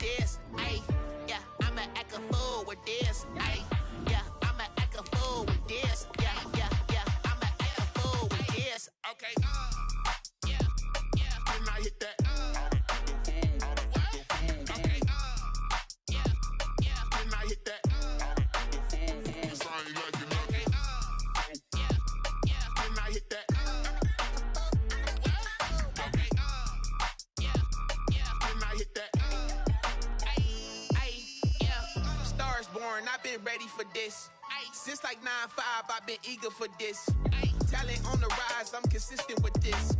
this. Ay, yeah, I'ma act a fool with this. Ay, yeah, I'ma act a fool with this. Yeah, yeah, yeah, I'ma act a fool with this. Okay, yeah, yeah, can I hit that? Okay, yeah, yeah, can I hit that? I've been ready for this. Since like 9-5, I've been eager for this. Talent on the rise, I'm consistent with this.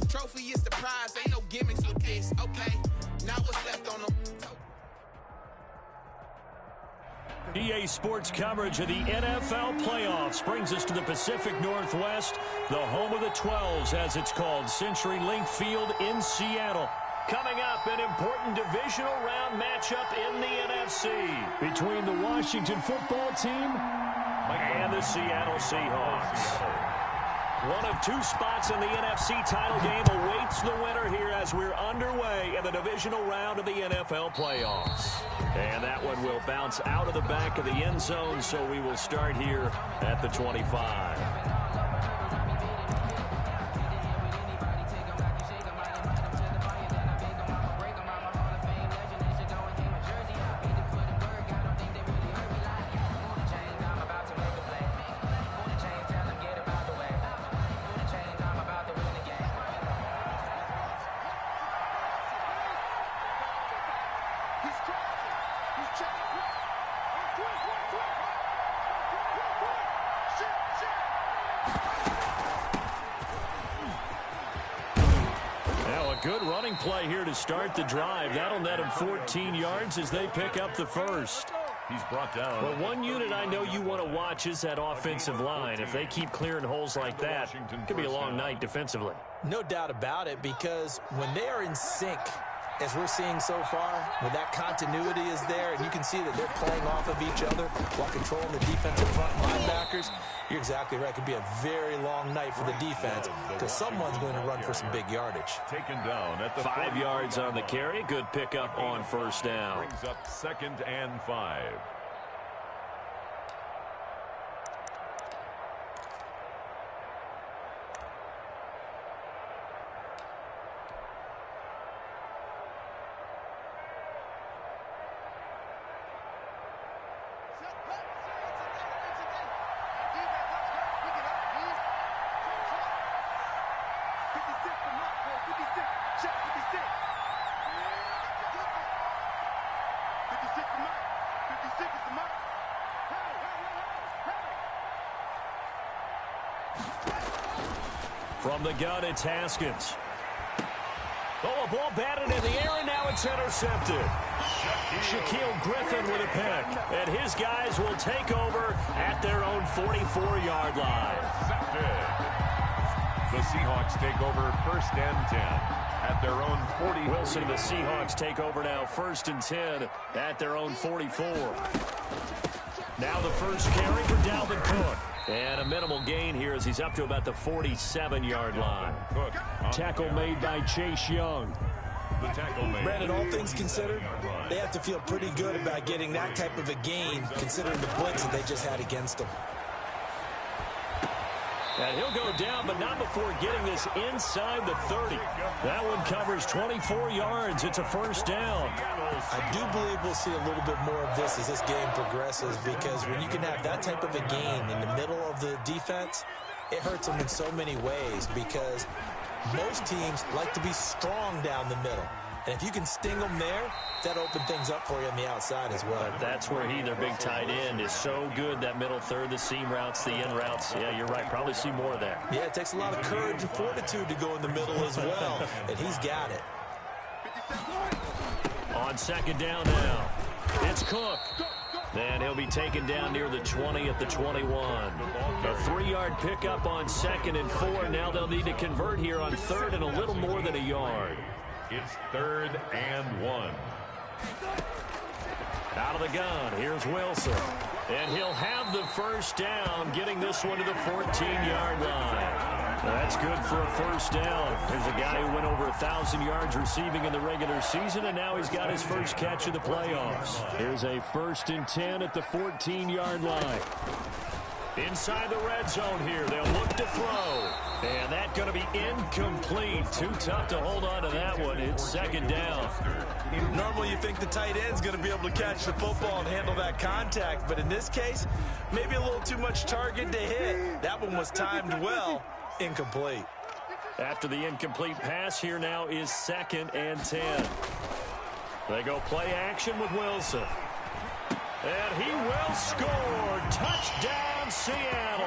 Trophy is the prize, ain't no gimmicks with this. Okay, now what's left on them? EA Sports coverage of the NFL playoffs brings us to the Pacific Northwest, the home of the 12s, as it's called, CenturyLink Field in Seattle. Coming up, an important divisional round matchup in the NFC between the Washington football team and the Seattle Seahawks. One of two spots in the NFC title game awaits the winner here as we're underway in the divisional round of the NFL playoffs. And that one will bounce out of the back of the end zone, so we will start here at the 25. Good running play here to start the drive. That'll net him 14 yards as they pick up the first. He's brought down. Well, one unit I know you want to watch is that offensive line. If they keep clearing holes like that, it could be a long night defensively. No doubt about it, because when they are in sync, as we're seeing so far, when that continuity is there, and you can see that they're playing off of each other while controlling the defensive front linebackers, you're exactly right. It could be a very long night for the defense because someone's going to run for some big yardage. Taken down at the 5 yards on the carry. Good pickup on first down. Brings up 2nd and 5. From the gun, it's Haskins. Oh, a ball batted in the air, and now it's intercepted. Shaquille Griffin with a pick. And his guys will take over at their own 44-yard line. The Seahawks take over 1st and 10 at their own 40. Wilson, the Seahawks take over now 1st and 10 at their own 44. Now the first carry for Dalvin Cook. And a minimal gain here as he's up to about the 47-yard line. Tackle made by Chase Young. Brandon, all things considered, they have to feel pretty good about getting that type of a gain, considering the blitz that they just had against them. And he'll go down, but not before getting this inside the 30. That one covers 24 yards. It's a first down. I do believe we'll see a little bit more of this as this game progresses, because when you can have that type of a gain in the middle of the defense, it hurts them in so many ways, because most teams like to be strong down the middle. And if you can sting them there, that opens things up for you on the outside as well. But that's where their big tight end, is so good, that middle third, the seam routes, the in routes. Yeah, you're right. Probably see more of that. Yeah, it takes a lot of courage and fortitude to go in the middle as well, and he's got it. On 2nd down now, it's Cook. And he'll be taken down near the 20 at the 21. A 3-yard pickup on 2nd and 4. Now they'll need to convert here on 3rd and a little more than a yard. It's 3rd and 1. Out of the gun, here's Wilson. And he'll have the first down, getting this one to the 14-yard line. That's good for a first down. There's a guy who went over 1,000 yards receiving in the regular season, and now he's got his first catch of the playoffs. Here's a 1st and 10 at the 14-yard line. Inside the red zone here. They'll look to throw. And that's going to be incomplete. Too tough to hold on to that one. It's 2nd down. Normally you think the tight end's going to be able to catch the football and handle that contact. But in this case, maybe a little too much target to hit. That one was timed well. Incomplete. After the incomplete pass, here now is 2nd and 10. They go play action with Wilson. And he will score. Touchdown, Seattle.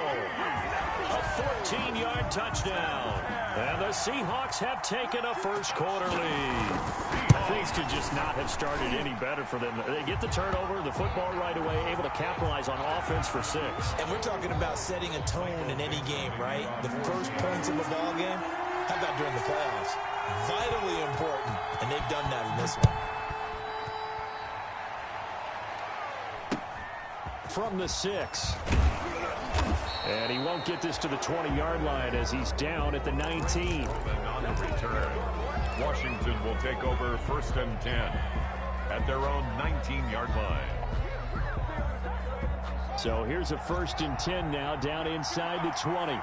A 14-yard touchdown. And the Seahawks have taken a first-quarter lead. Things could just not have started any better for them. They get the turnover, the football right away, able to capitalize on offense for 6. And we're talking about setting a tone in any game, right? The first points of a ball game, how about during the playoffs? Vitally important, and they've done that in this one. From the 6. And he won't get this to the 20-yard line as he's down at the 19. And on the return, Washington will take over 1st and 10 at their own 19-yard line. So here's a 1st and 10 now down inside the 20.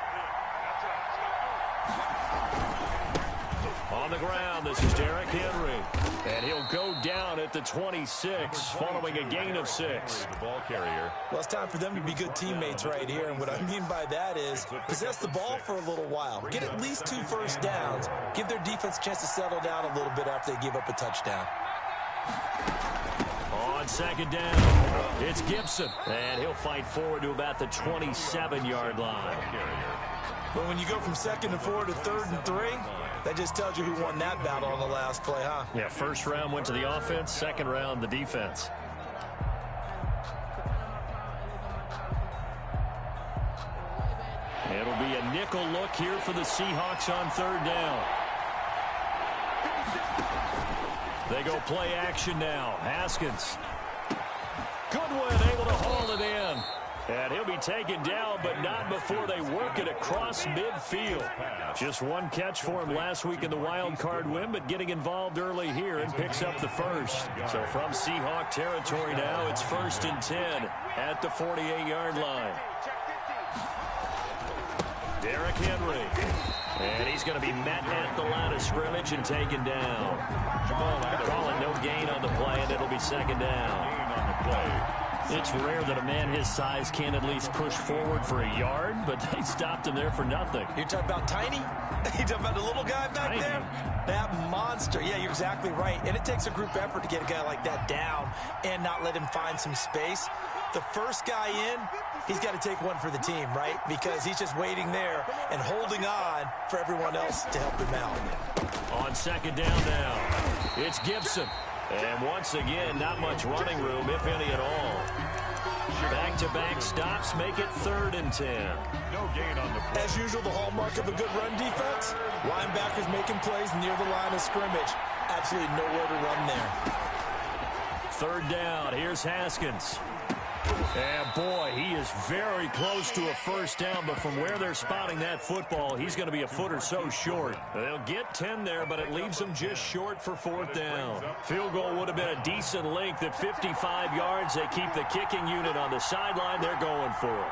On the ground, this is Derrick Henry. And he'll go down at the 26 following a gain of 6. The ball carrier. Well, it's time for them to be good teammates right here. And what I mean by that is possess the ball for a little while. Get at least 2 first downs. Give their defense a chance to settle down a little bit after they give up a touchdown. On 2nd down, it's Gibson. And he'll fight forward to about the 27-yard line. But when you go from 2nd and 4 to 3rd and 3, that just tells you who won that battle on the last play, huh? Yeah, 1st round went to the offense, 2nd round the defense. It'll be a nickel look here for the Seahawks on 3rd down. They go play action now. Haskins. Goodwin able to haul it in. And he'll be taken down, but not before they work it across midfield. Just one catch for him last week in the wild card win, but getting involved early here and picks up the 1st. So from Seahawk territory now, it's 1st and 10 at the 48-yard line. Derrick Henry. And he's going to be met at the line of scrimmage and taken down. Calling no gain on the play, and it'll be 2nd down. It's rare that a man his size can at least push forward for a yard, but they stopped him there for nothing. You're talking about tiny? You're talking about the little guy back there? That monster. Yeah, you're exactly right. And it takes a group effort to get a guy like that down and not let him find some space. The first guy in, he's got to take one for the team, right? Because he's just waiting there and holding on for everyone else to help him out. On 2nd down now, it's Gibson. And once again, not much running room, if any at all. Back-to-back stops make it 3rd and 10. No gain on the play. As usual, the hallmark of a good run defense, linebackers making plays near the line of scrimmage. Absolutely nowhere to run there. 3rd down, here's Haskins. And boy, he is very close to a 1st down, but from where they're spotting that football, he's going to be a foot or so short. They'll get 10 there, but it leaves them just short for 4th down. Field goal would have been a decent length at 55 yards. They keep the kicking unit on the sideline. They're going for it.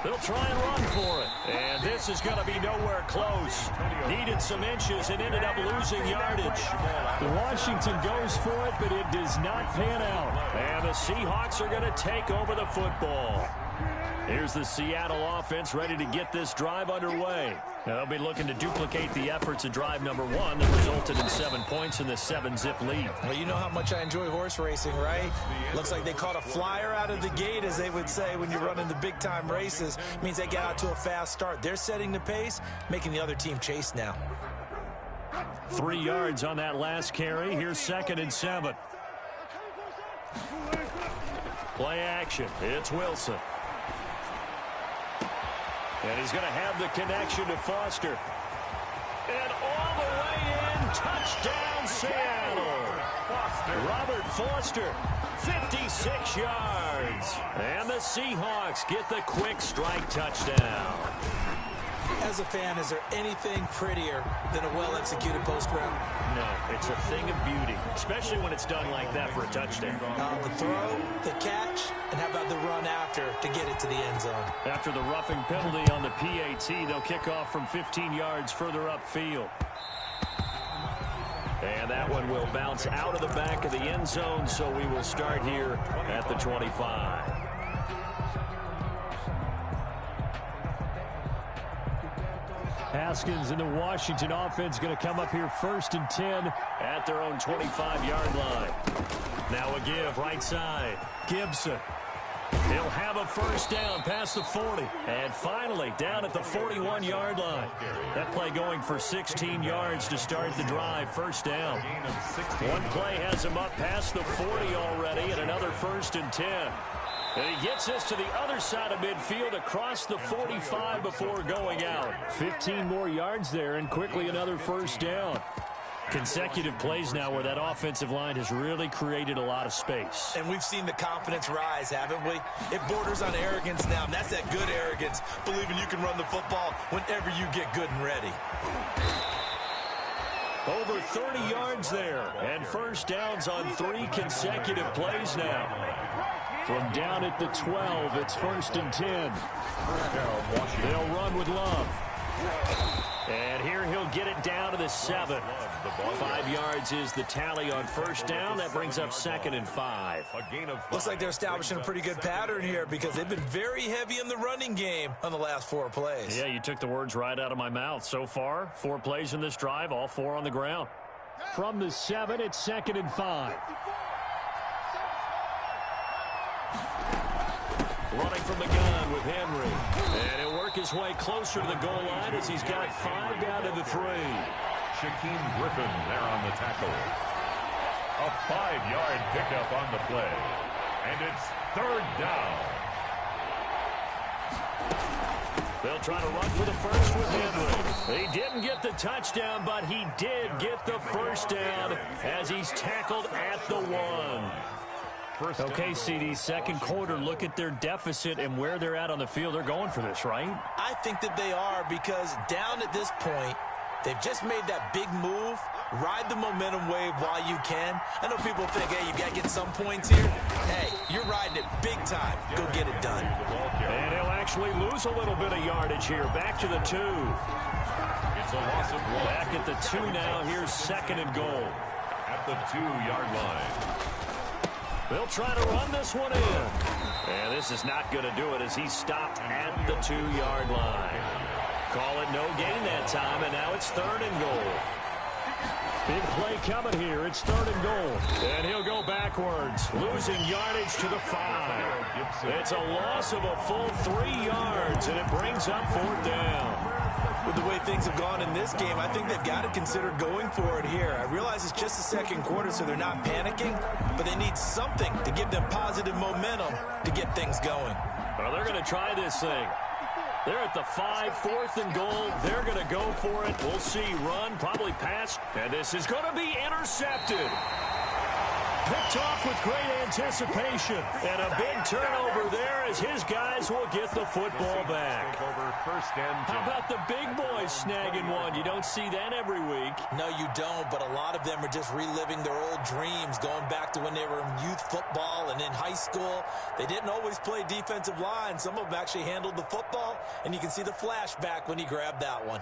They'll try and run for it. And this is going to be nowhere close. Needed some inches and ended up losing yardage. Washington goes for it, but it does not pan out. And the Seahawks are going to take over the football. Here's the Seattle offense ready to get this drive underway. They'll be looking to duplicate the efforts of drive number 1 that resulted in 7 points in the 7-zip lead. Well, you know how much I enjoy horse racing, right? Looks like they caught a flyer out of the gate, as they would say when you're running the big-time races. It means they got out to a fast start. They're setting the pace, making the other team chase now. 3 yards on that last carry. Here's 2nd and 7. Play action. It's Wilson. And he's going to have the connection to Foster. And all the way in, touchdown Seattle. Robert Foster, 56 yards. And the Seahawks get the quick strike touchdown. As a fan, is there anything prettier than a well-executed post route? No, it's a thing of beauty, especially when it's done like that for a touchdown. The throw, the catch, and how about the run after to get it to the end zone? After the roughing penalty on the PAT, they'll kick off from 15 yards further upfield. And that one will bounce out of the back of the end zone, so we will start here at the 25. Haskins and the Washington offense going to come up here 1st and 10 at their own 25-yard line. Now a give right side. Gibson. He'll have a first down past the 40. And finally down at the 41-yard line. That play going for 16 yards to start the drive. First down. One play has him up past the 40 already, and another 1st and 10. And he gets us to the other side of midfield across the 45 before going out. 15 more yards there and quickly another first down. Consecutive plays now where that offensive line has really created a lot of space. And we've seen the confidence rise, haven't we? It borders on arrogance now, and that's that good arrogance, believing you can run the football whenever you get good and ready. Over 30 yards there, and first downs on 3 consecutive plays now. From down at the 12, it's 1st and 10. They'll run with Love. And here he'll get it down to the 7. 5 yards is the tally on first down. That brings up 2nd and 5. Looks like they're establishing a pretty good pattern here because they've been very heavy in the running game on the last 4 plays. Yeah, you took the words right out of my mouth. So far, 4 plays in this drive, all 4 on the ground. From the 7, it's 2nd and 5. Running from the gun with Henry. And he'll work his way closer to the goal line as he's got 5 down to the 3. Shaquem Griffin there on the tackle. A 5-yard pickup on the play. And it's 3rd down. They'll try to run for the first with Henry. He didn't get the touchdown, but he did get the first down as he's tackled at the 1. Okay, CD, second quarter, look at their deficit and where they're at on the field. They're going for this, right? I think that they are because down at this point, they've just made that big move. Ride the momentum wave while you can. I know people think, hey, you got to get some points here. Hey, you're riding it big time. Go get it done. And he'll actually lose a little bit of yardage here. Back to the 2. It's a loss of 1. Back at the 2 now. Here's 2nd and goal. At the 2-yard line. They'll try to run this one in. And this is not going to do it as he's stopped at the 2-yard line. Call it no gain that time, and now it's 3rd and goal. Big play coming here. It's 3rd and goal. And he'll go backwards, losing yardage to the 5. It's a loss of a full 3 yards, and it brings up 4th down. With the way things have gone in this game, I think they've got to consider going for it here. I realize it's just the second quarter, so they're not panicking, but they need something to give them positive momentum to get things going. Well, they're going to try this thing. They're at the 5, 4th and goal. They're going to go for it. We'll see. Run, probably pass, and this is going to be intercepted. Picked off with great anticipation. And a big turnover there as his guys will get the football back. How about the big boys snagging one? You don't see that every week. No, you don't, but a lot of them are just reliving their old dreams, going back to when they were in youth football and in high school. They didn't always play defensive line. Some of them actually handled the football, and you can see the flashback when he grabbed that one.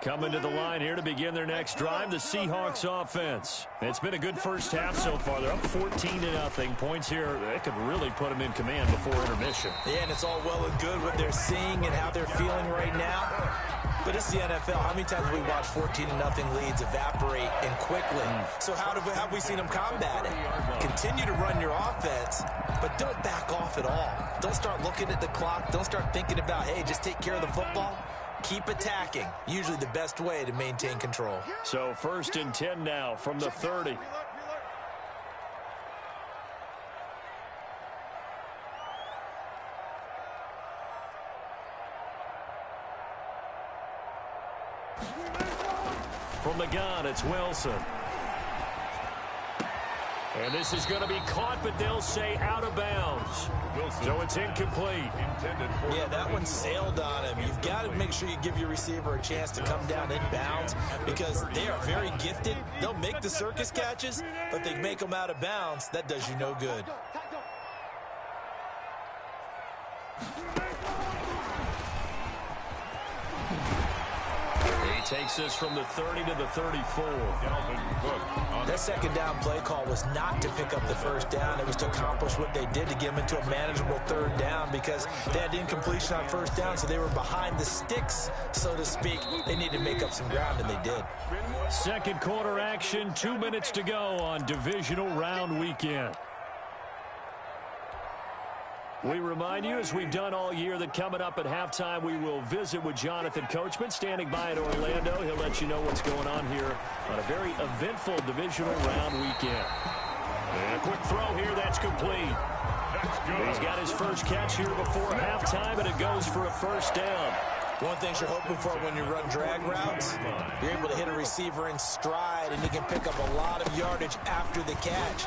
Coming to the line here to begin their next drive, the Seahawks offense. It's been a good first half so far. They're up 14-0. Points here, they could really put them in command before intermission. Yeah, and it's all well and good what they're seeing and how they're feeling right now. But it's the NFL. How many times have we watched 14-0 leads evaporate and quickly? So how have we seen them combat it? Continue to run your offense, but don't back off at all. Don't start looking at the clock. Don't start thinking about, hey, just take care of the football. Keep attacking. Usually the best way to maintain control. So 1st and 10 now from the 30. the gun. It's Wilson. And this is going to be caught, but they'll say out of bounds. So it's incomplete. Yeah, that one sailed on him. You've got to make sure you give your receiver a chance to come down in bounds because they are very gifted. They'll make the circus catches, but they make them out of bounds. That does you no good. Takes this from the 30 to the 34. That second down play call was not to pick up the first down. It was to accomplish what they did to get them into a manageable third down because they had incompletion on first down, so they were behind the sticks, so to speak. They needed to make up some ground, and they did. Second quarter action, 2 minutes to go on divisional round weekend. We remind you, as we've done all year, that coming up at halftime, we will visit with Jonathan Coachman, standing by in Orlando. He'll let you know what's going on here on a very eventful divisional round weekend. And a quick throw here, that's complete. He's got his first catch here before halftime, and it goes for a first down. One thing you're hoping for when you run drag routes, you're able to hit a receiver in stride, and he can pick up a lot of yardage after the catch.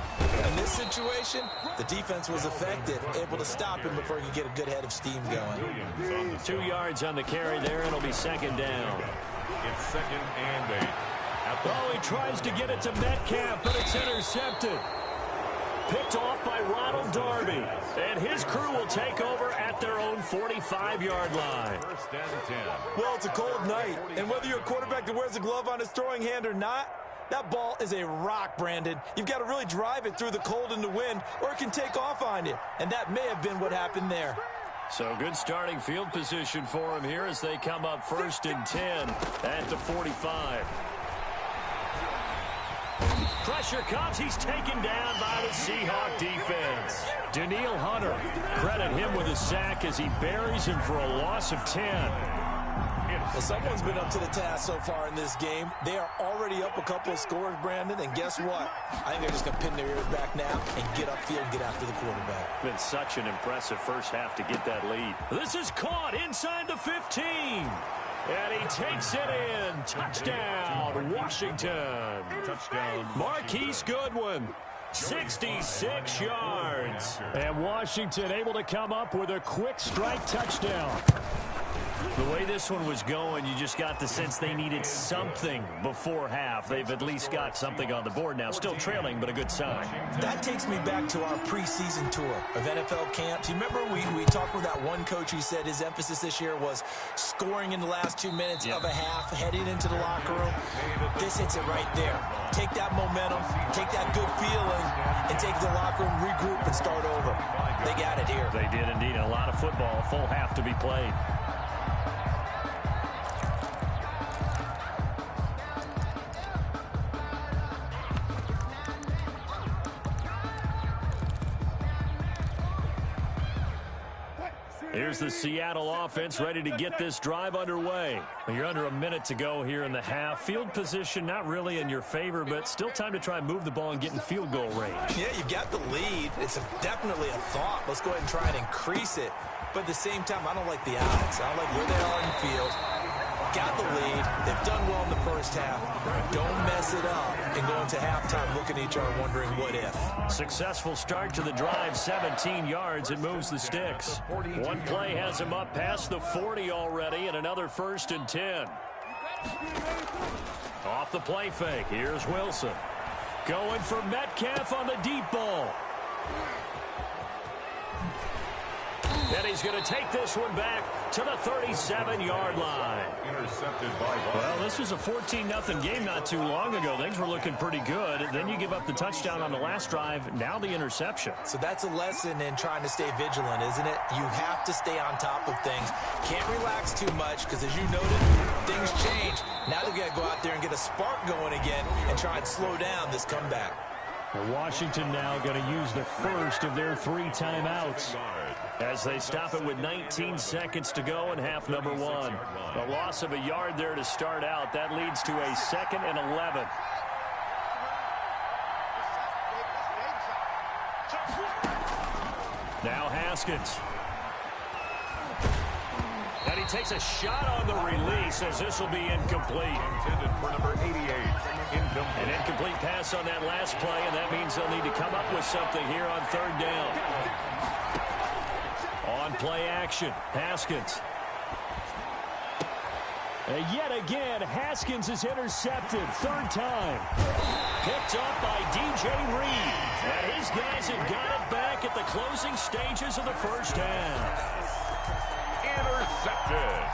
In this situation, the defense was effective, able to stop him before he could get a good head of steam going. 2 yards on the carry there, and it'll be second down. It's second and 8. Oh, he tries to get it to Metcalf, but it's intercepted. Picked off by Ronald Darby. And his crew will take over at their own 45-yard line. First and 10. Well, it's a cold night, and whether you're a quarterback that wears a glove on his throwing hand or not, that ball is a rock, Brandon. You've got to really drive it through the cold and the wind, or it can take off on you. And that may have been what happened there. So good starting field position for him here as they come up first and 10 at the 45. Pressure comes. He's taken down by the Seahawk defense. Danielle Hunter, credit him with a sack as he buries him for a loss of 10. Well, someone's been up to the task so far in this game. They are already up a couple of scores, Brandon, and guess what? I think they're just going to pin their ears back now and get upfield and get after the quarterback. Been such an impressive first half to get that lead. This is caught inside the 15. And he takes it in. Touchdown, Washington. Touchdown. Marquise Goodwin, 66 yards. And Washington able to come up with a quick strike touchdown. The way this one was going, you just got the sense they needed something before half. They've at least got something on the board now. Still trailing, but a good sign. That takes me back to our preseason tour of NFL camps. You remember we talked with that one coach who said his emphasis this year was scoring in the last 2 minutes of a half, heading into the locker room. This hits it right there. Take that momentum, take that good feeling, and take the locker room, regroup, and start over. They got it here. They did indeed. A lot of football, full half to be played. Here's the Seattle offense ready to get this drive underway. You're under a minute to go here in the half. Field position not really in your favor, but still time to try and move the ball and get in field goal range. Yeah, you've got the lead. It's definitely a thought. Let's go ahead and try and increase it. But at the same time, I don't like the odds. I don't like where they are in the field. Got the lead. They've done well in the first half. Don't mess it up and go into halftime looking at each other wondering what if. Successful start to the drive, 17 yards. It moves the sticks. One play has him up past the 40 already, and another first and 10. Off the play fake. Here's Wilson. Going for Metcalf on the deep ball. And he's going to take this one back to the 37-yard line. Intercepted by Well, this was a 14-0 game not too long ago. Things were looking pretty good. Then you give up the touchdown on the last drive. Now the interception. So that's a lesson in trying to stay vigilant, isn't it? You have to stay on top of things. Can't relax too much because, as you noted, things change. Now they've got to go out there and get a spark going again and try and slow down this comeback. Washington now going to use the first of their 3 timeouts as they stop it with 19 seconds to go in half number 1. A loss of a yard there to start out. That leads to a 2nd and 11. Now Haskins. And he takes a shot on the release as this will be incomplete. Intended for number 88. Incomplete. An incomplete pass on that last play, and that means they'll need to come up with something here on third down. On play action, Haskins. And yet again, Haskins is intercepted. Third time. Picked up by DJ Reed. And his guys have got it back at the closing stages of the first half. Intercepted.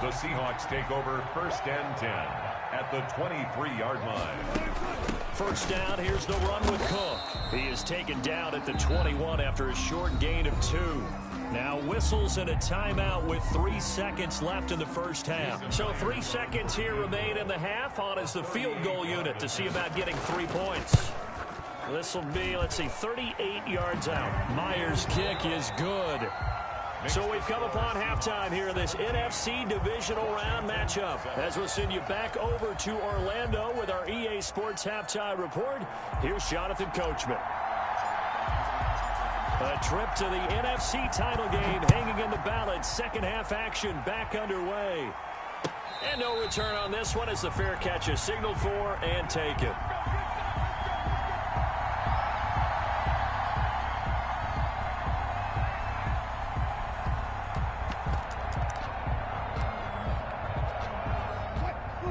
The Seahawks take over first and 10 at the 23-yard line. First down, here's the run with Cook. He is taken down at the 21 after a short gain of 2. Now whistles and a timeout with 3 seconds left in the first half. So 3 seconds here remain in the half. On is the field goal unit to see about getting 3 points. This will be, 38 yards out. Myers' kick is good. So we've come upon halftime here in this NFC divisional round matchup. As we'll send you back over to Orlando with our EA Sports halftime report, here's Jonathan Coachman. A trip to the NFC title game hanging in the balance. Second half action back underway. And no return on this one as the fair catch is signaled for and taken.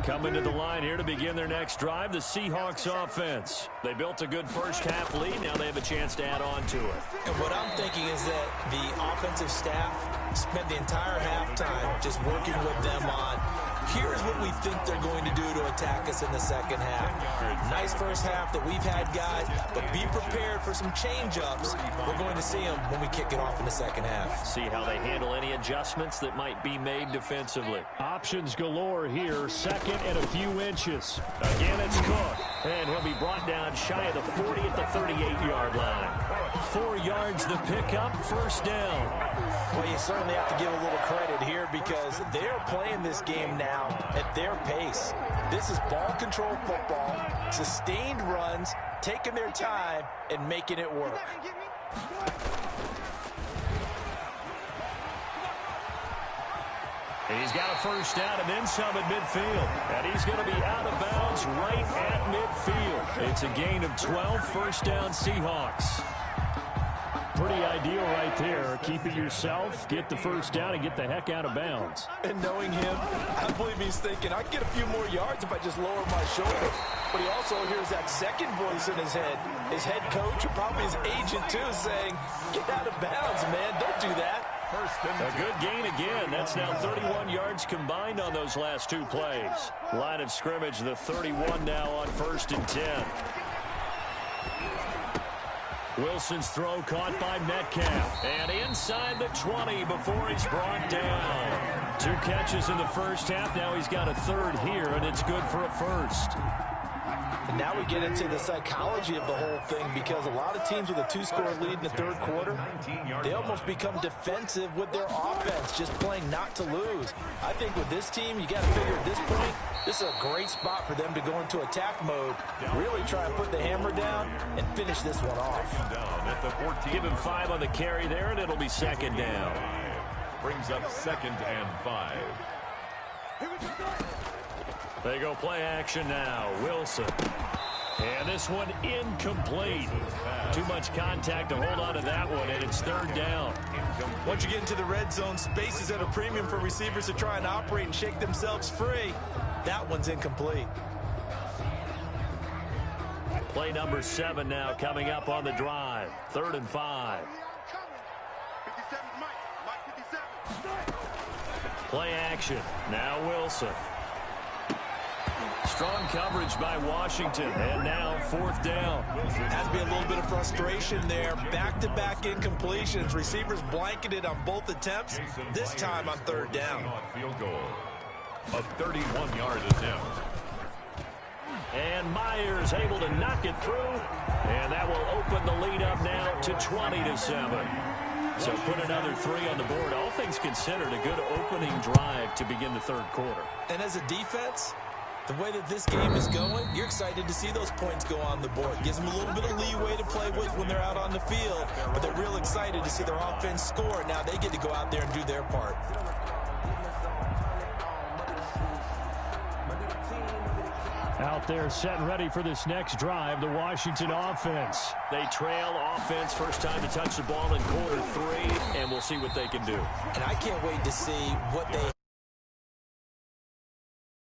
Coming to the line here to begin their next drive, the Seahawks offense. They built a good first half lead. Now they have a chance to add on to it. And what I'm thinking is that the offensive staff spent the entire halftime just working with them on, here's what we think they're going to do to attack us in the second half. Nice first half that we've had, guys, but be prepared for some change-ups. We're going to see them when we kick it off in the second half. See how they handle any adjustments that might be made defensively. Options galore here, second and a few inches. Again, it's Cook, and he'll be brought down shy of the 40 at the 38-yard line. 4 yards the pickup, first down. Well, you certainly have to give a little credit here because they're playing this game now at their pace. This is ball control football, sustained runs, taking their time, and making it work. He's got a first down and then some at midfield. And he's going to be out of bounds right at midfield. It's a gain of 12, first down Seahawks. Pretty ideal right there. Keep it yourself, get the first down, and get the heck out of bounds. And knowing him, I believe he's thinking, I can get a few more yards if I just lower my shoulder. But he also hears that second voice in his head. His head coach, or probably his agent too, saying, get out of bounds, man. Don't do that. A good gain again. That's now 31 yards combined on those last 2 plays. Line of scrimmage, the 31 now on first and 10. Wilson's throw caught by Metcalf. And inside the 20 before he's brought down. 2 catches in the first half. Now he's got a third here, and it's good for a first. And now we get into the psychology of the whole thing because a lot of teams with a 2-score lead in the third quarter, they almost become defensive with their offense, just playing not to lose. I think with this team, you got to figure at this point, this is a great spot for them to go into attack mode, really try and put the hammer down and finish this one off. Give him 5 on the carry there, and it'll be second down. Brings up second and 5. They go play action now. Wilson. And this one incomplete. Too much contact to hold on to that one, and it's third down. Once you get into the red zone, space is at a premium for receivers to try and operate and shake themselves free. That one's incomplete. Play number 7 now coming up on the drive. 3rd and 5. Play action. Now Wilson. Strong coverage by Washington, and now 4th down. Has to be a little bit of frustration there. Back-to-back incompletions. Receivers blanketed on both attempts, this time on 3rd down. Field goal. A 31-yard attempt. And Myers able to knock it through, and that will open the lead up now to 20-7. So put another 3 on the board. All things considered, a good opening drive to begin the third quarter. And as a defense, The way that this game is going, you're excited to see those points go on the board. Gives them a little bit of leeway to play with when they're out on the field, but they're real excited to see their offense score. Now they get to go out there and do their part. Out there set and ready for this next drive, the Washington offense. They trail offense, first time to touch the ball in quarter 3, and we'll see what they can do. And I can't wait to see what they